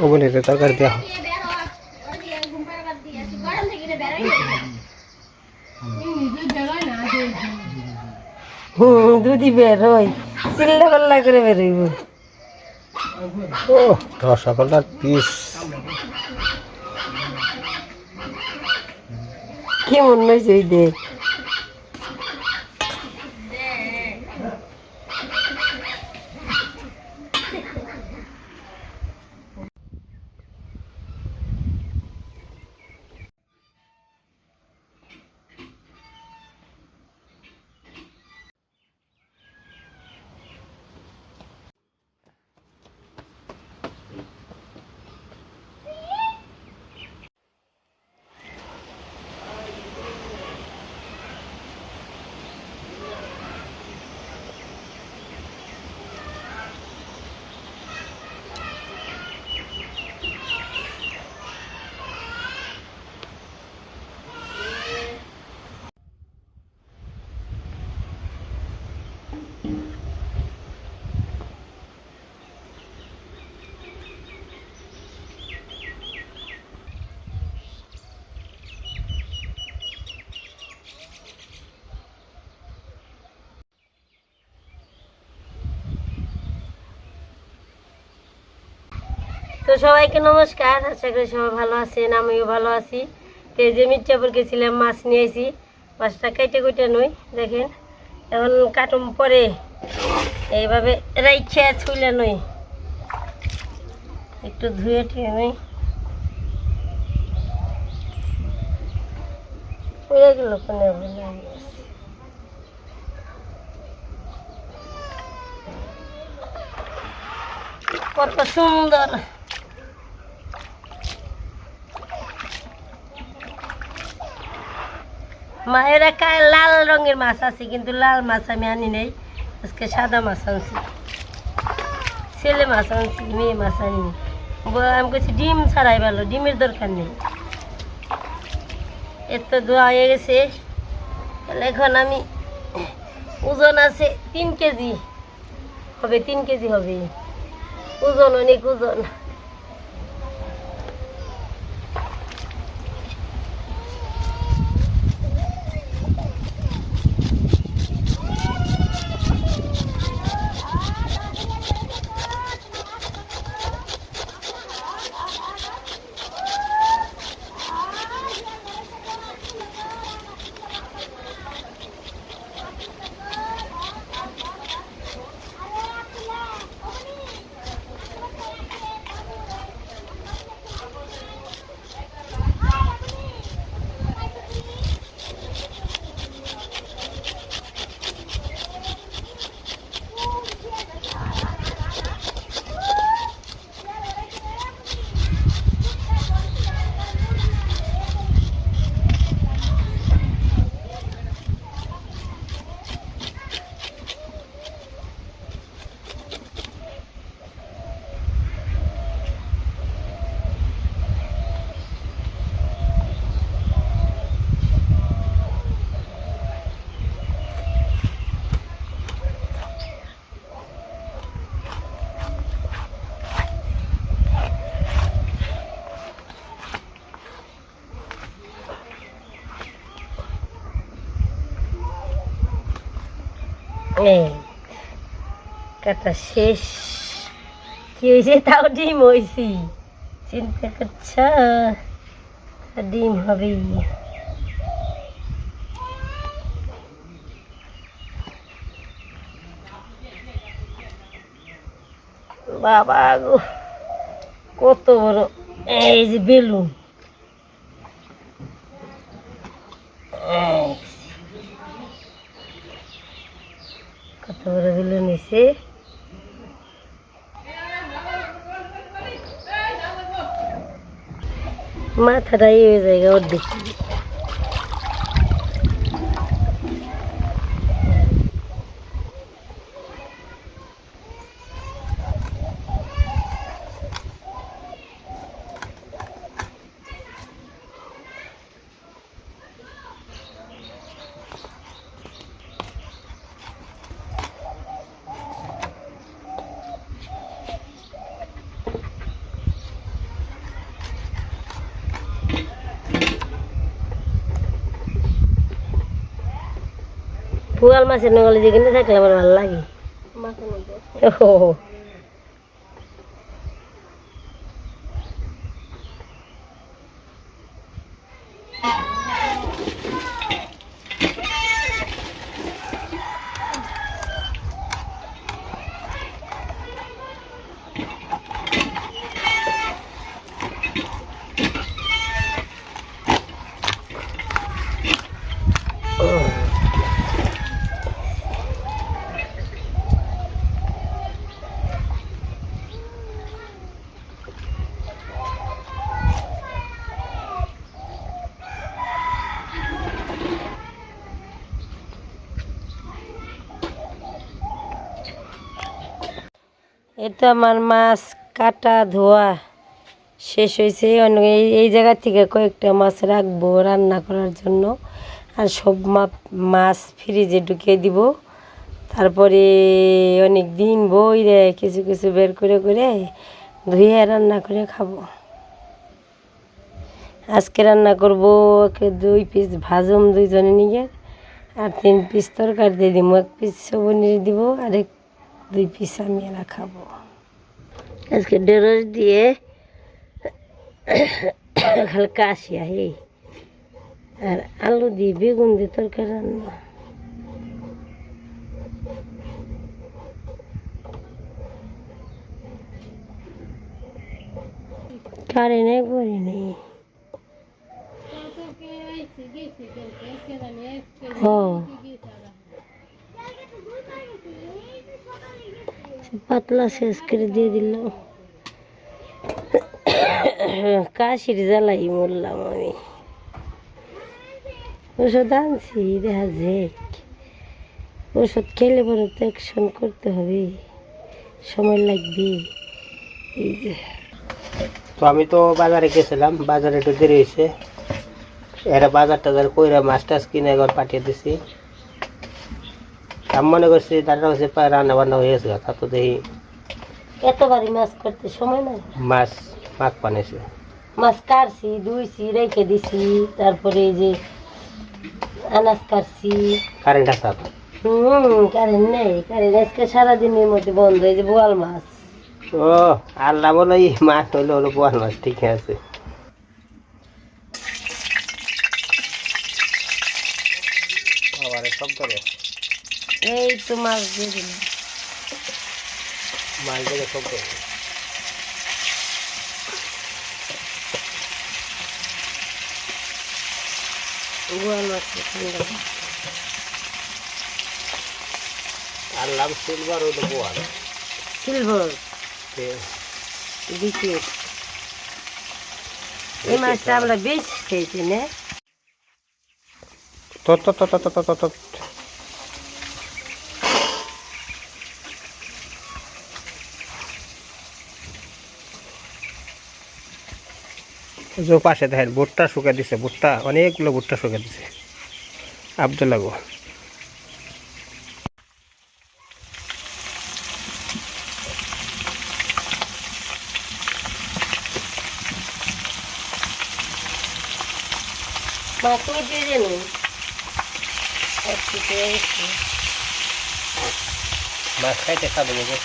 ওগুলিতে তরকারি দেওয়া হয়। দুধি বের হয় চিল্লা পাল্লা করে বেরোইব। ও রসগোল্লার পিস কেমন হয়েছে ওই দেখ। তো সবাইকে নমস্কার, আশা করি সবাই ভালো আছেন, আমিও ভালো আছি। তো এই যে মির্জাপুর গেছিলাম, মাছ নিয়ে আসি। মাছটা কেটে কুটে নই, দেখেন এখন কাটুম পরে এইভাবে রাইখে ছুলে নই, একটু ধুয়ে টুয়ে নই। পড়ে গেল কত সুন্দর। মায়ের একটা লাল রঙের মাছ আছে, কিন্তু লাল মাছ আমি আনি নাই, আজকে সাদা মাছ আনছি, ছেলে মাছ আনছি, মেয়ে মাছ আনি। আমি বলছি ডিম ছাড়াই ভালো, ডিমের দরকার নেই। এত ধোয়া হয়ে গেছে। তাহলে এখন আমি ওজন আছে 3 কেজি হবে, 3 কেজি হবে ওজন, অনেক ওজন। কাটা শেষ। কি হয়েছে? তাও ডিম হয়েছি, চিন্তা করছ? ডিম হবে। বাবা গো, কত বড় এই যে বেলুন। কত বড় বেলুন এসে। মাথাটা এই জায়গা অর্ধেক। বোয়াল মাছের নগলে যেখানে থাকলে আমার ভালো লাগে। ও এটা আমার মাছ কাটা ধোয়া শেষ হয়েছে। অনেক এই জায়গা থেকে কয়েকটা মাছ রাখবো রান্না করার জন্য, আর সব মাছ ফ্রিজে ঢুকিয়ে দিব। তারপরে অনেক দিন বইরে কিছু কিছু বের করে করে ধুয়ে রান্না করে খাবো। আজকে রান্না করব 2 পিস ভাজম 2 জনে নিয়ে, আর 3 পিস তরকারি দিয়ে দিব। 1 পিস সবনির দিব, আর 2 পিস আমি এরা খাবো। আজকে ঢেঁড়স দিয়ে হালকা আসিয়া হে, আর আলু দিয়ে বেগুন দিয়ে তরকারি রান্না। কারেন্ট একবারই নেই। পাতলা শেষ করে দিয়ে দিল। কাশির জ্বালাই মরলাম আমি। ওষুধ আনছি, দেখা যাক। ওষুধ খেলে পরে তো অ্যাকশন করতে হবে, সময় লাগবে। এই যে তো আমি তো বাজারে গেছিলাম, বাজারে একটু দেরি হয়েছে। এরা বাজার টাজার কইরা মাছ টাছ কিনে একবার পাঠিয়ে দিছি। আমি মনে করছি দাদা হচ্ছে প্রায় রান্না বান্না হয়ে গেছে, তা তো দেখি এতবারই মাছ করতে সময় নাই। মাছ মাখ পানিছে। মাছ কাটছি, ধুইছি, রেখে দিছি। তারপরে এই যে আনাজ কাটছি। কারেন্ট আছে? কারেন্ট নেই, কারেন্ট আজকে সারাদিনের মধ্যে বন্ধ। এই যে বোয়াল মাছ। ও আল্লাহ বলে এই মাছ হইলে হলো বোয়াল মাছ, ঠিক আছে। এই তো মাছ দিয়ে দিলাম। মাছ দেখে সব বোয়াল মাছ আল্লাহ সিলভার হইলো বোয়াল। সিলভার দিকে এই মাছটা আমরা বেশ খেয়েছি না। পাশে দেখেন ভুট্টা শুকা দিছে, ভুট্টা অনেকগুলো ভুট্টা শুকা দিছে আব্দুল্লাহ গো। মাছ দিয়ে দেন মাছ খাইতে খাবে নাকি?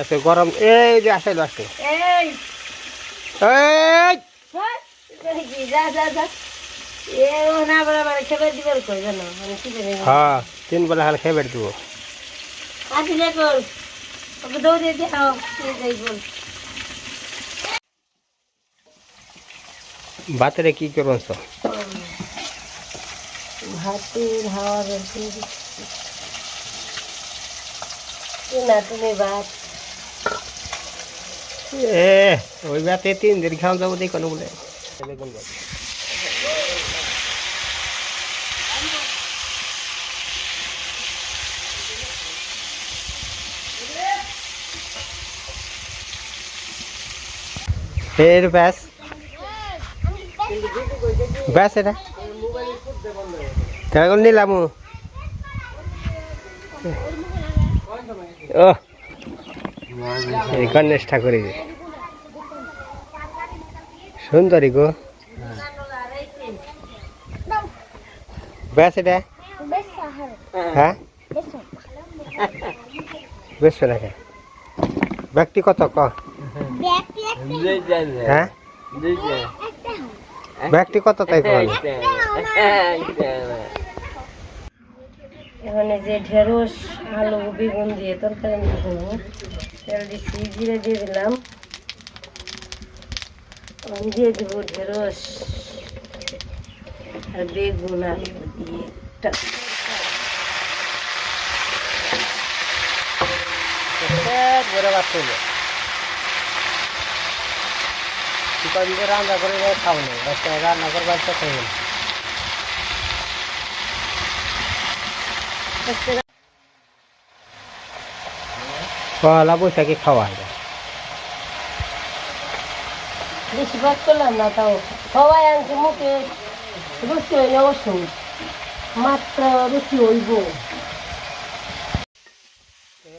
এত গরম। এই যে আসলে আসে হ্যাঁ 3 বেলা হাল খেয়ে বেড় দিব। ভাতেরে কি করবেন? ভাতের হাওয়া না, তুমি ভাত ওই ভাতে 3 দিন খাওয়া যাবো দেখুন বলে। ব্যাস ব্যাস এটা এখন নিলাম। ও গণেশ ঠাকুরের সুন্দরী গো বেশ এটা হ্যাঁ বেশ রেখে ব্যক্তি কত ক হ্যাঁ ব্যক্তি কত তাই কর এখানে যে ঢেঁড়স আলু বেগুন দিয়ে তরকারি আমি করবো তেল দিচ্ছি জিরে দিয়ে দিলাম আমি দিয়ে দেবো ঢেঁড়স আর বেগুন আলু দিয়ে রান্না করে খাও না রান্না করবার তো খাই পয়লা বৈশাখে খাওয়া যায় বেশি ভাত করলাম না তাও সবাই আনছে মুখে রুচি হইলে ওষুধ মাত্র রুচি হইব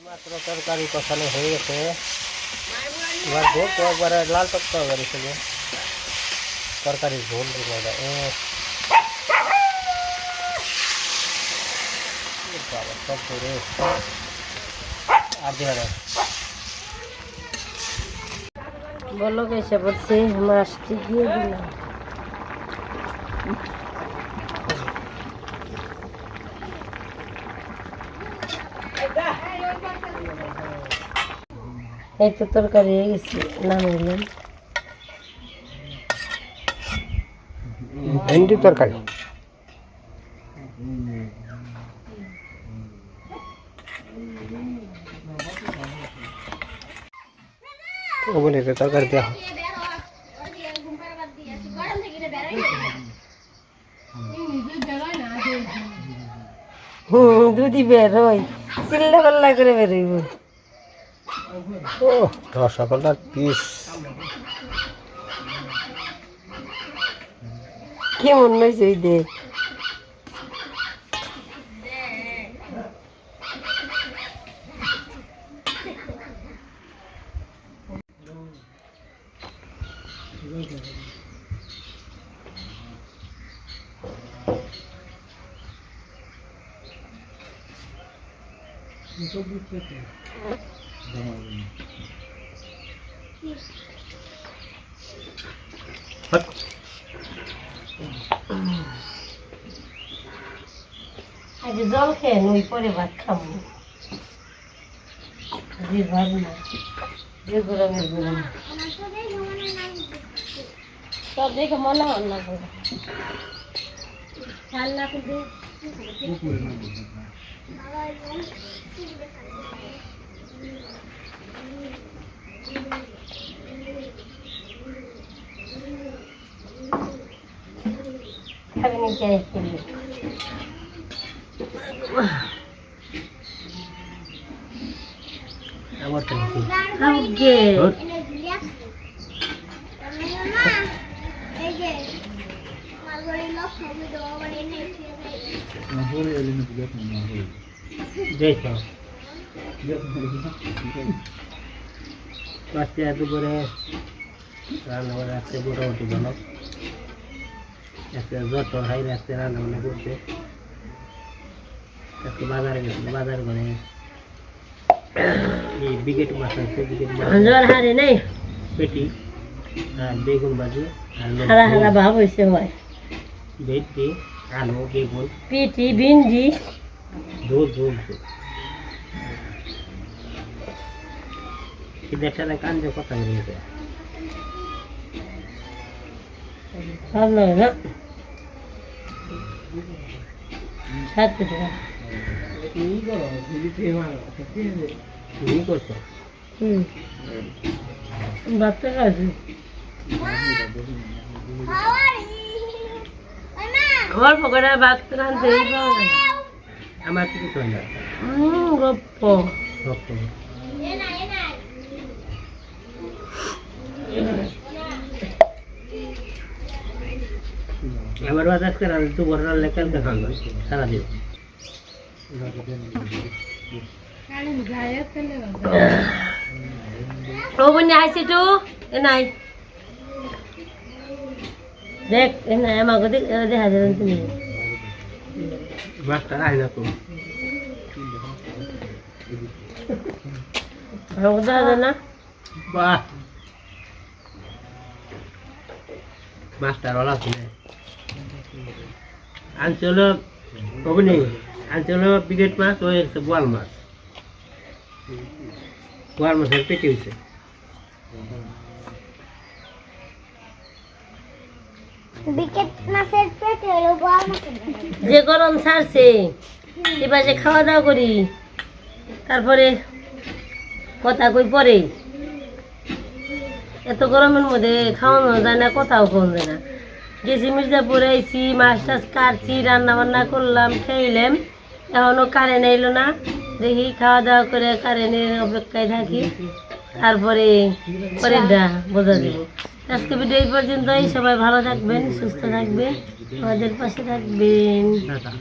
মাত্র তরকারি কষানো হয়ে গেছে এবার ভোগ তো একবারে লাল টক তরকারি ছিল তরকারি ঝোল সব করে আর দিয়ে বলো কেসে পড়ছে মাছটি দিয়ে দিলাম এই তো তরকারি হয়ে গেছে নামাইলাম ভেন্ডি তরকারি বলে তরকারি দেওয়া দুধি বের হয় চিল্লা পাল্লা করে বেরোইব ও রসগোল্লার পিস কেমন হয়েছে ওই দেখ আগে জল খেয়ে নই পরে ভাত খাবো যে ভাত না যে গরমের গরম সব দেখে মনে হন না করে রান্না করবে খাবে না কে খেলে আমার তো আগে আজকে দুপুরে রান্না করে আজকে মোটামুটি ভালো আজকে যত হাই আজকে রান্না বান্না করছে আজকে বাজারে গেছিল বাজার করে এই বিকেট মাছ আছে বিকেট মাছ জ্বর হারে নেই পেটি আর বেগুন ভাজি আর হারা হারা ভাব হয়েছে হয় ভেটকি আলু বেগুন পিটি ভিন্ডি দুধ দুধ দেখতে কান্দে কথা বেরিয়েছে ভালো লাগে না সাথে কি করছো বাচ্চা কাছে গল্প করে ভাত রাঁধতে আমার কিছু হয় না গপ্প আমার বাজার করে দু বড় রান্না কালকে খাওয়া সারাদিন ও বন্যা আইছে তো এ নাই দেখ আমাকে দেখা যাবেন তুমি মাছটা রাখি না তো আমাকে দেখা যায় না বাহ মাছটা রলা ছিল আনছে হলো কবনি আনছে হলো ব্রিগেড মাছ ওই হচ্ছে বোয়াল মাছ বোয়াল মাছের পেটে হয়েছে যে গরম ছাড়ছে এবার যে খাওয়া দাওয়া করি তারপরে কথা কই পরে এত গরমের মধ্যে খাওয়ানো যায় না কথাও খাওয়ানো যায় না গেছি মির্জাপুরে আইসি মাছ টাছ কাটছি রান্না বান্না করলাম খেলাম এখনো কারেন্ট এলো না দেখি খাওয়া দাওয়া করে কারেন্টের অপেক্ষায় থাকি তারপরে পরেরটা বোঝা দেবো আজকে ভিডিও এই পর্যন্তই সবাই ভালো থাকবেন সুস্থ থাকবেন আমাদের পাশে থাকবেন টাটা